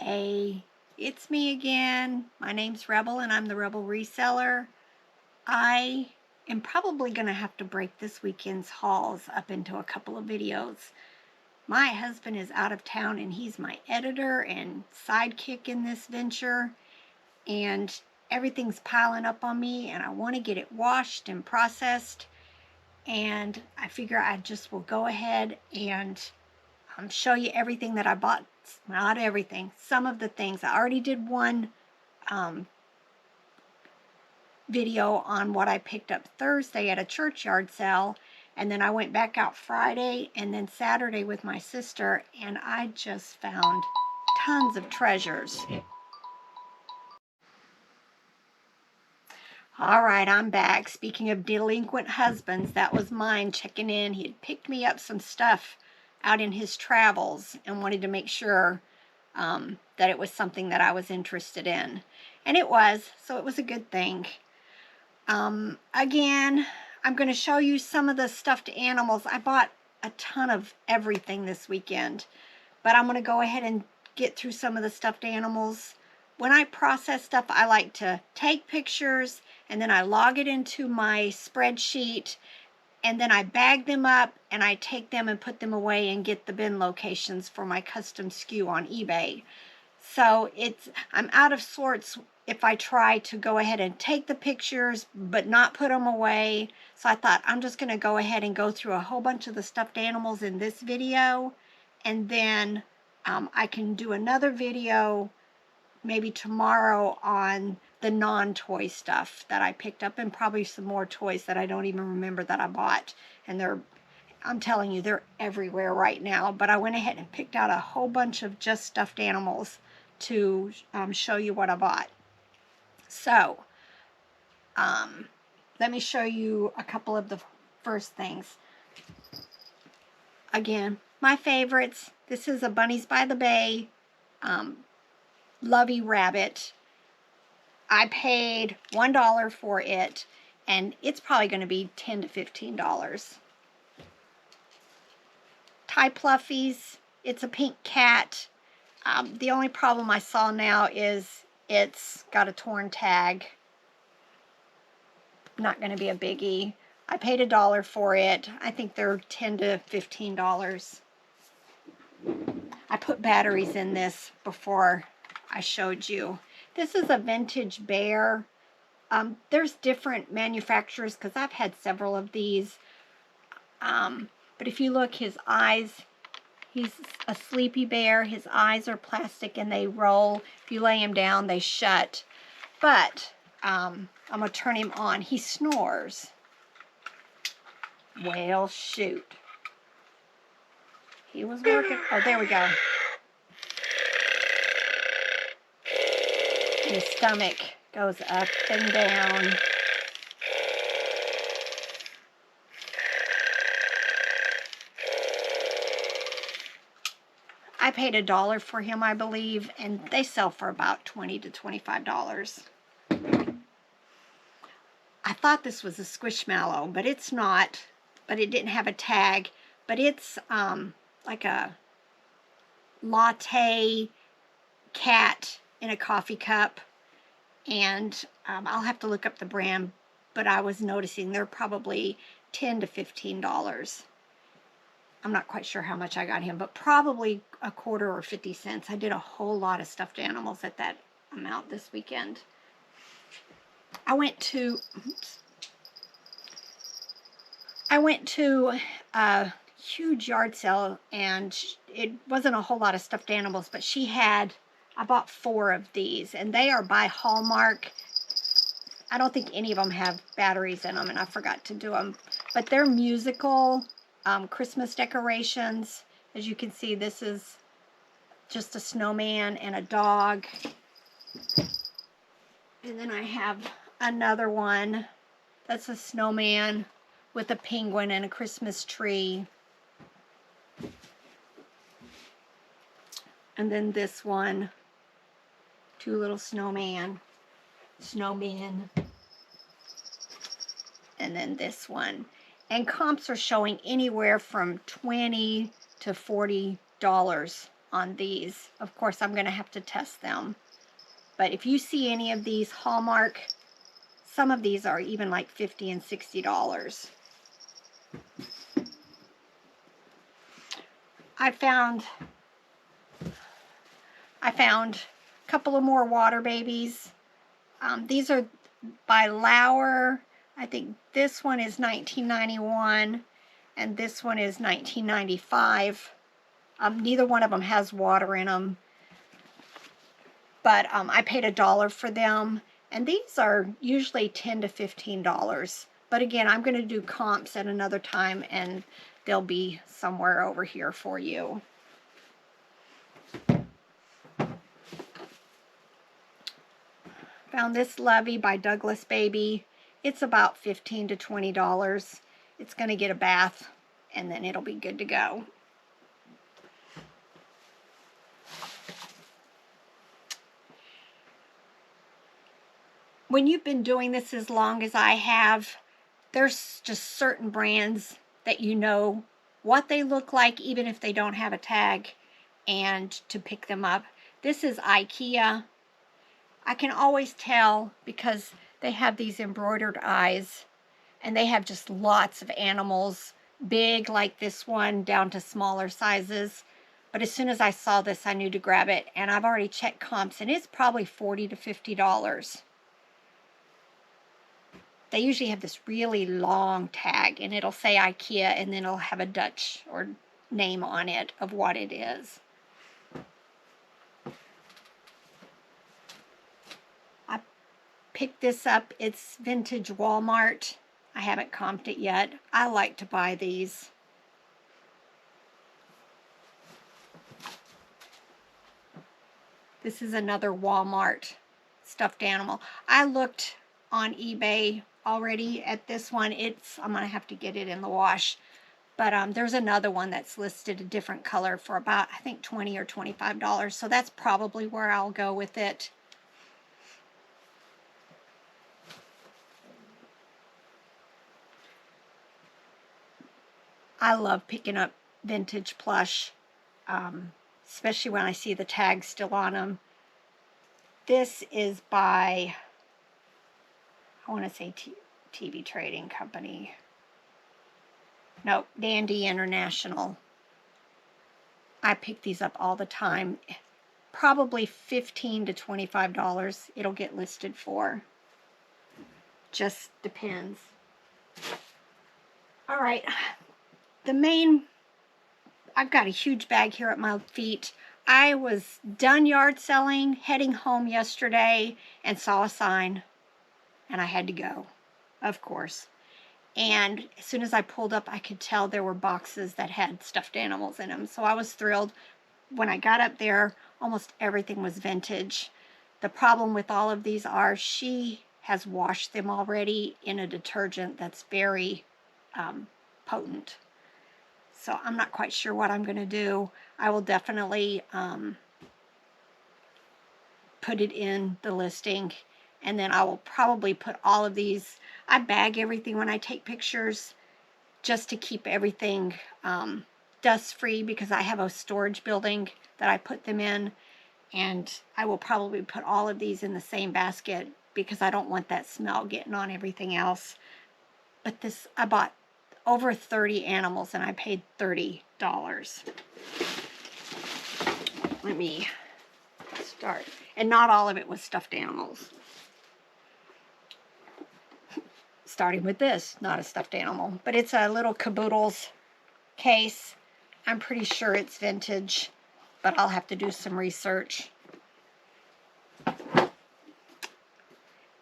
Hey, it's me again. My name's Rebel and I'm the Rebel Reseller. I am probably going to have to break this weekend's hauls up into a couple of videos. My husband is out of town and he's my editor and sidekick in this venture, and everything's piling up on me and I want to get it washed and processed, and I figure I just will go ahead and show you everything that I bought. Not everything, some of the things. I already did one video on what I picked up Thursday at a churchyard sale, and then I went back out Friday and then Saturday with my sister, and I just found tons of treasures. All right, I'm back. Speaking of delinquent husbands, that was mine checking in. He had picked me up some stuff out in his travels and wanted to make sure that it was something that I was interested in. And it was, so it was a good thing. Again, I'm going to show you some of the stuffed animals. I bought a ton of everything this weekend, but I'm going to go ahead and get through some of the stuffed animals. When I process stuff, I like to take pictures and then I log it into my spreadsheet, and then I bag them up and I take them and put them away and get the bin locations for my custom SKU on eBay. So I'm out of sorts if I try to go ahead and take the pictures but not put them away. So I thought I'm just going to go ahead and go through a whole bunch of the stuffed animals in this video, and then I can do another video maybe tomorrow on the non-toy stuff that I picked up, and probably some more toys that I don't even remember that I bought. And I'm telling you, they're everywhere right now. But I went ahead and picked out a whole bunch of just stuffed animals to show you what I bought. So, let me show you a couple of the first things. Again, my favorites. This is a Bunnies by the Bay Lovey Rabbit. I paid $1 for it, and it's probably going to be $10 to $15. Tie Pluffies. It's a pink cat. The only problem I saw now is it's got a torn tag. Not going to be a biggie. I paid $1 for it. I think they're $10 to $15. I put batteries in this before I showed you. This is a vintage bear. There's different manufacturers because I've had several of these. But if you look, his eyes, he's a sleepy bear. His eyes are plastic and they roll. If you lay him down, they shut. But I'm going to turn him on. He snores. Well, shoot. He was working. Oh, there we go. His stomach goes up and down. I paid $1 for him, I believe, and they sell for about $20 to $25. I thought this was a Squishmallow, but it's not. But it didn't have a tag. But it's like a latte cat in a coffee cup, and I'll have to look up the brand, but I was noticing they're probably $10 to $15. I'm not quite sure how much I got him, but probably a quarter or 50 cents. I did a whole lot of stuffed animals at that amount this weekend. I went to a huge yard sale, and it wasn't a whole lot of stuffed animals, but I bought 4 of these, and they are by Hallmark. I don't think any of them have batteries in them, and I forgot to do them. But they're musical Christmas decorations. As you can see, this is just a snowman and a dog. And then I have another one that's a snowman with a penguin and a Christmas tree. And then this one, 2 little snowmen. And then this one. And comps are showing anywhere from $20 to $40 on these. Of course, I'm going to have to test them. But if you see any of these Hallmark, some of these are even like $50 and $60. I found a couple of more water babies. These are by Lauer. I think this one is $19.91 and this one is $19.95. Neither one of them has water in them, but I paid $1 for them, and these are usually $10 to $15. But again, I'm going to do comps at another time, and they'll be somewhere over here for you. Found this Lovey by Douglas Baby. It's about $15 to $20. It's going to get a bath, and then it'll be good to go. When you've been doing this as long as I have, there's just certain brands that you know what they look like, even if they don't have a tag, and to pick them up. This is Ikea. I can always tell because they have these embroidered eyes, and they have just lots of animals, big like this one down to smaller sizes. But as soon as I saw this, I knew to grab it, and I've already checked comps, and it's probably $40 to $50. They usually have this really long tag, and it'll say Ikea, and then it'll have a Dutch or name on it of what it is. I picked this up. It's vintage Walmart. I haven't comped it yet. I like to buy these. This is another Walmart stuffed animal. I looked on eBay already at this one. I'm gonna have to get it in the wash, but there's another one that's listed a different color for about, I think, $20 or $25. So that's probably where I'll go with it. I love picking up vintage plush, especially when I see the tags still on them. This is by, I want to say TV Trading Company. Nope, Dandy International. I pick these up all the time. Probably $15 to $25 it'll get listed for. Just depends. All right. I've got a huge bag here at my feet. I was done yard selling, heading home yesterday, and saw a sign, and I had to go, of course. And as soon as I pulled up, I could tell there were boxes that had stuffed animals in them. So I was thrilled. When I got up there, almost everything was vintage. The problem with all of these are she has washed them already in a detergent that's very potent. So I'm not quite sure what I'm going to do. I will definitely put it in the listing, and then I will probably put all of these. I bag everything when I take pictures just to keep everything dust-free, because I have a storage building that I put them in, and I will probably put all of these in the same basket because I don't want that smell getting on everything else. But this, I bought over 30 animals, and I paid $30. Let me start. And not all of it was stuffed animals. Starting with this, not a stuffed animal, but it's a little caboodles case. I'm pretty sure it's vintage, but I'll have to do some research.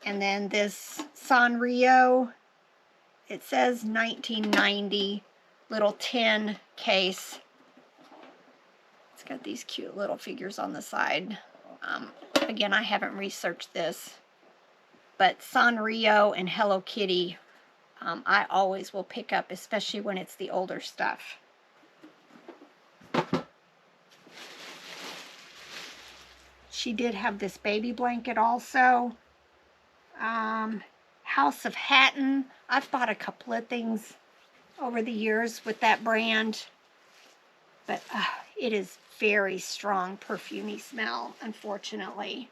And then this Sanrio, it says 1990, little tin case. It's got these cute little figures on the side. Again, I haven't researched this, but Sanrio and Hello Kitty, I always will pick up, especially when it's the older stuff. She did have this baby blanket also. House of Hatton. I've bought a couple of things over the years with that brand, but it is very strong perfumey smell, unfortunately.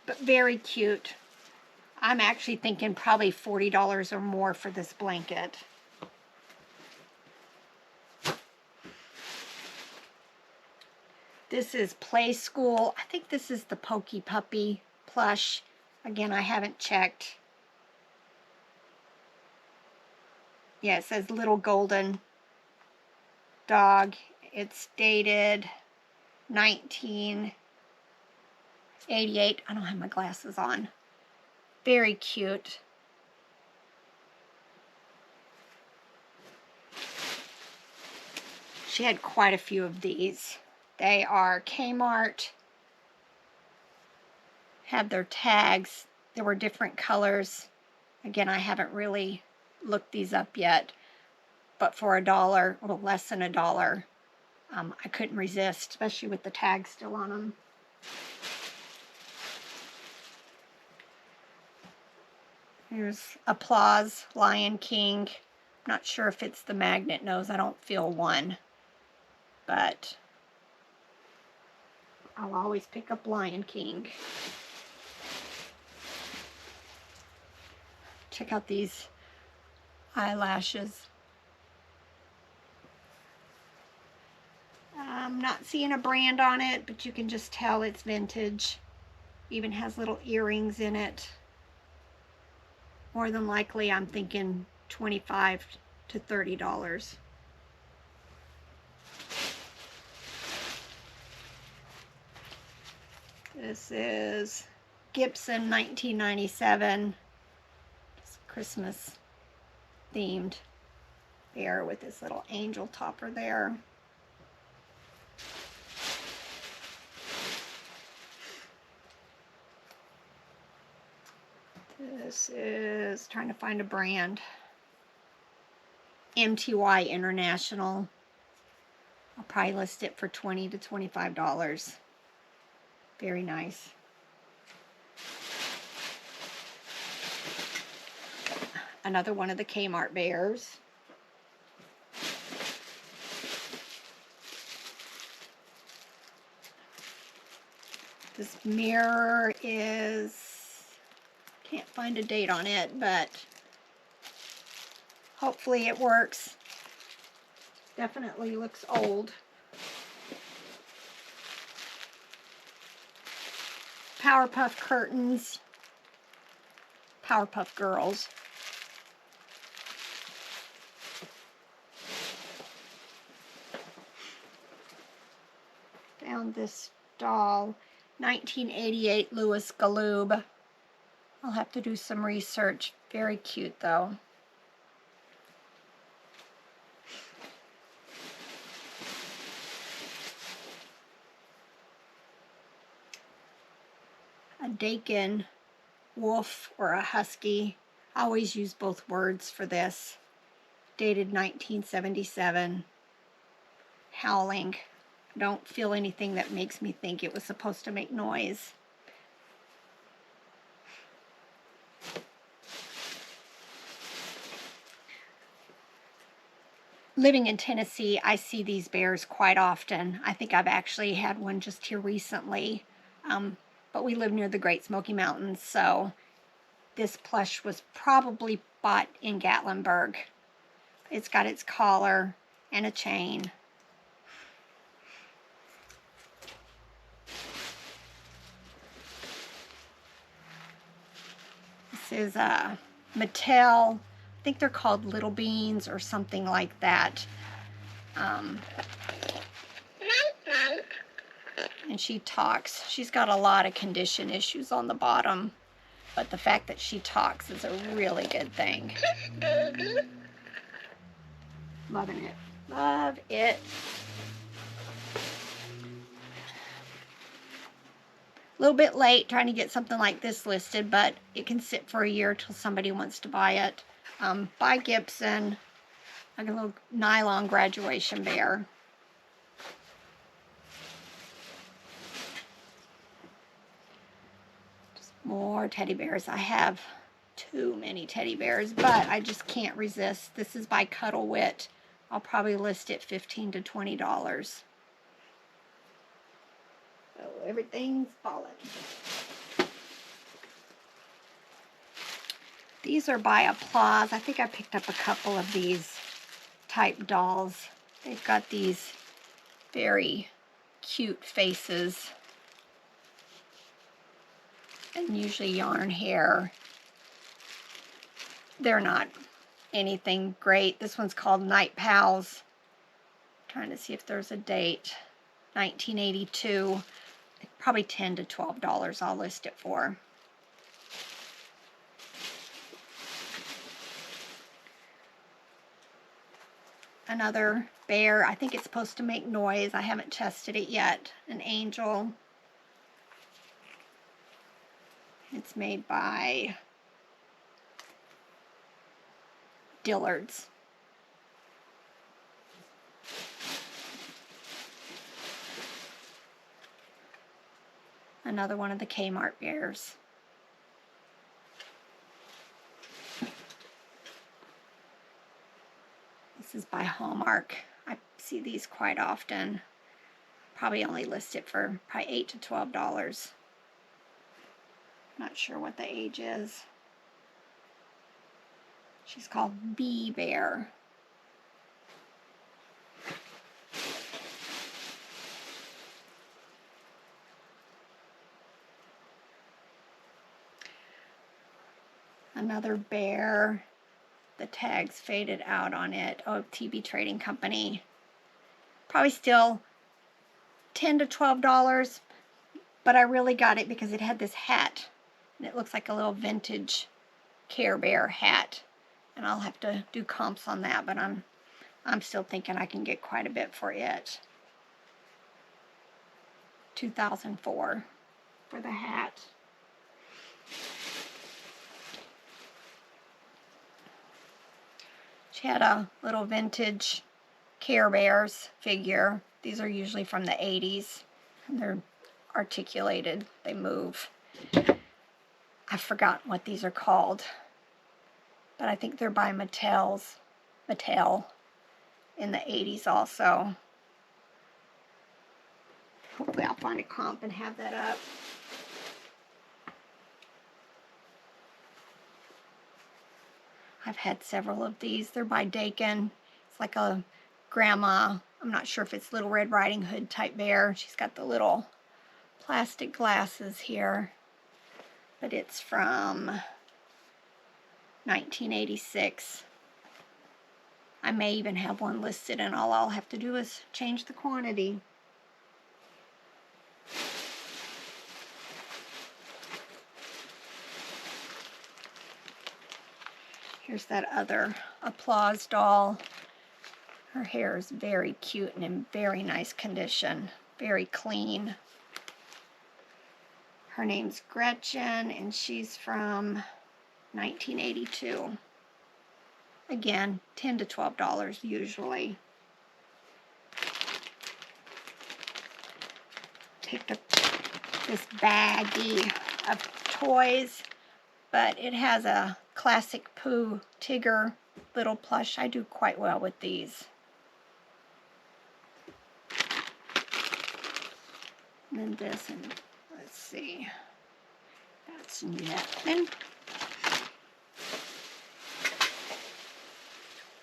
But very cute. I'm actually thinking probably $40 or more for this blanket. This is Play School. I think this is the Pokey Puppy plush. Again, I haven't checked. Yeah, it says Little Golden Dog. It's dated 1988. I don't have my glasses on. Very cute. She had quite a few of these. They are Kmart. Have their tags. There were different colors. Again, I haven't really looked these up yet, but for $1, well, less than $1, I couldn't resist, especially with the tag still on them. Here's Applause, Lion King. I'm not sure if it's the magnet nose. I don't feel one, but I'll always pick up Lion King. Check out these eyelashes. I'm not seeing a brand on it, but you can just tell it's vintage. Even has little earrings in it. More than likely, I'm thinking $25 to $30. This is Gibson 1997. It's Christmas themed bear with this little angel topper there. This is, trying to find a brand, MTY International. I'll probably list it for $20 to $25. Very nice. Another one of the Kmart bears. This mirror is, can't find a date on it, but hopefully it works. Definitely looks old. Powerpuff curtains. Powerpuff Girls. Found this doll, 1988 Louis Galoob. I'll have to do some research. Very cute though. A Dakin wolf or a husky. I always use both words for this. Dated 1977. Howling. I don't feel anything that makes me think it was supposed to make noise. Living in Tennessee, I see these bears quite often. I think I've actually had one just here recently. But we live near the Great Smoky Mountains, so this plush was probably bought in Gatlinburg. It's got its collar and a chain. This is a Mattel. I think they're called Little Beans or something like that. And she talks. She's got a lot of condition issues on the bottom, but the fact that she talks is a really good thing. Loving it. Love it. A little bit late trying to get something like this listed, but it can sit for a year till somebody wants to buy it. By Gibson, like a little nylon graduation bear. Just more teddy bears. I have too many teddy bears, but I just can't resist. This is by Cuddle Wit. I'll probably list it $15 to $20. So everything's falling. These are by Applause. I think I picked up a couple of these type dolls. They've got these very cute faces and usually yarn hair. They're not anything great. This one's called Night Pals. Trying to see if there's a date. 1982. Probably $10 to $12 I'll list it for. Another bear. I think it's supposed to make noise. I haven't tested it yet. An angel. It's made by Dillard's. Another one of the Kmart bears. This is by Hallmark. I see these quite often. Probably only list it for probably $8 to $12. Not sure what the age is. She's called Bee Bear. Another bear. The tag's faded out on it. Oh, TB Trading Company. Probably still $10 to $12, but I really got it because it had this hat. And it looks like a little vintage Care Bear hat. And I'll have to do comps on that, but I'm still thinking I can get quite a bit for it. 2004 for the hat. She had a little vintage Care Bears figure. These are usually from the 80s. And they're articulated. They move. I've forgotten what these are called. But I think they're by Mattel in the 80s also. Hopefully I'll find a comp and have that up. I've had several of these. They're by Dakin. It's like a grandma. I'm not sure if it's Little Red Riding Hood type bear. She's got the little plastic glasses here. But it's from 1986. I may even have one listed, and all I'll have to do is change the quantity. Here's that other Applause doll. Her hair is very cute and in very nice condition. Very clean. Her name's Gretchen, and she's from 1982. Again, $10 to $12 usually. Take this baggie of toys, but it has a classic Pooh Tigger little plush. I do quite well with these. And then this, and let's see. That's nothing.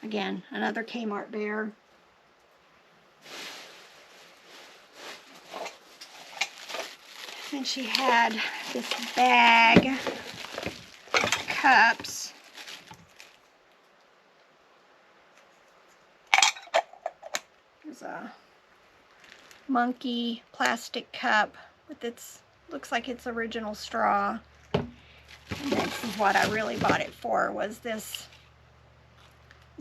Again, another Kmart bear. And she had this bag of cups. There's a monkey plastic cup with its, looks like it's original straw. And this is what I really bought it for, was this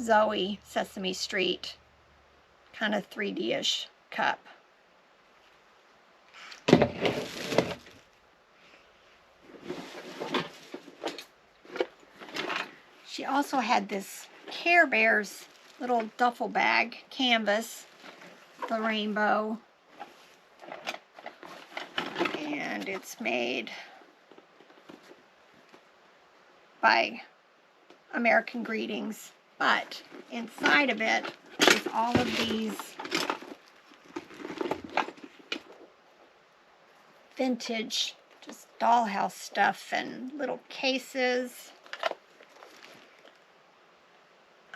Zoe Sesame Street kind of 3D-ish cup. She also had this Care Bears little duffel bag, canvas, the rainbow. And it's made by American Greetings. But inside of it is all of these vintage, just dollhouse stuff and little cases.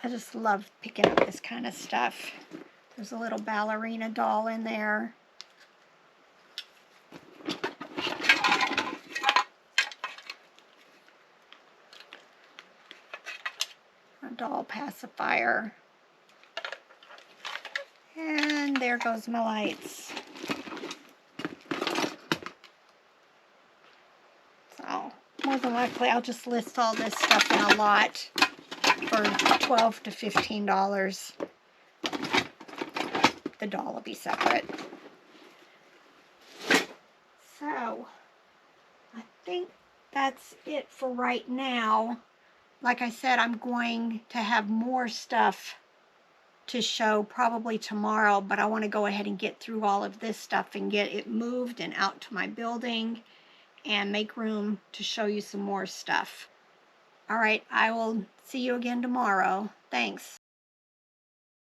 I just love picking up this kind of stuff. There's a little ballerina doll in there. A doll pacifier. And there goes my lights. So, more than likely, I'll just list all this stuff in a lot for $12 to $15. The doll will be separate. So, I think that's it for right now. Like I said, I'm going to have more stuff to show probably tomorrow, but I want to go ahead and get through all of this stuff and get it moved and out to my building and make room to show you some more stuff. All right, I will see you again tomorrow. Thanks.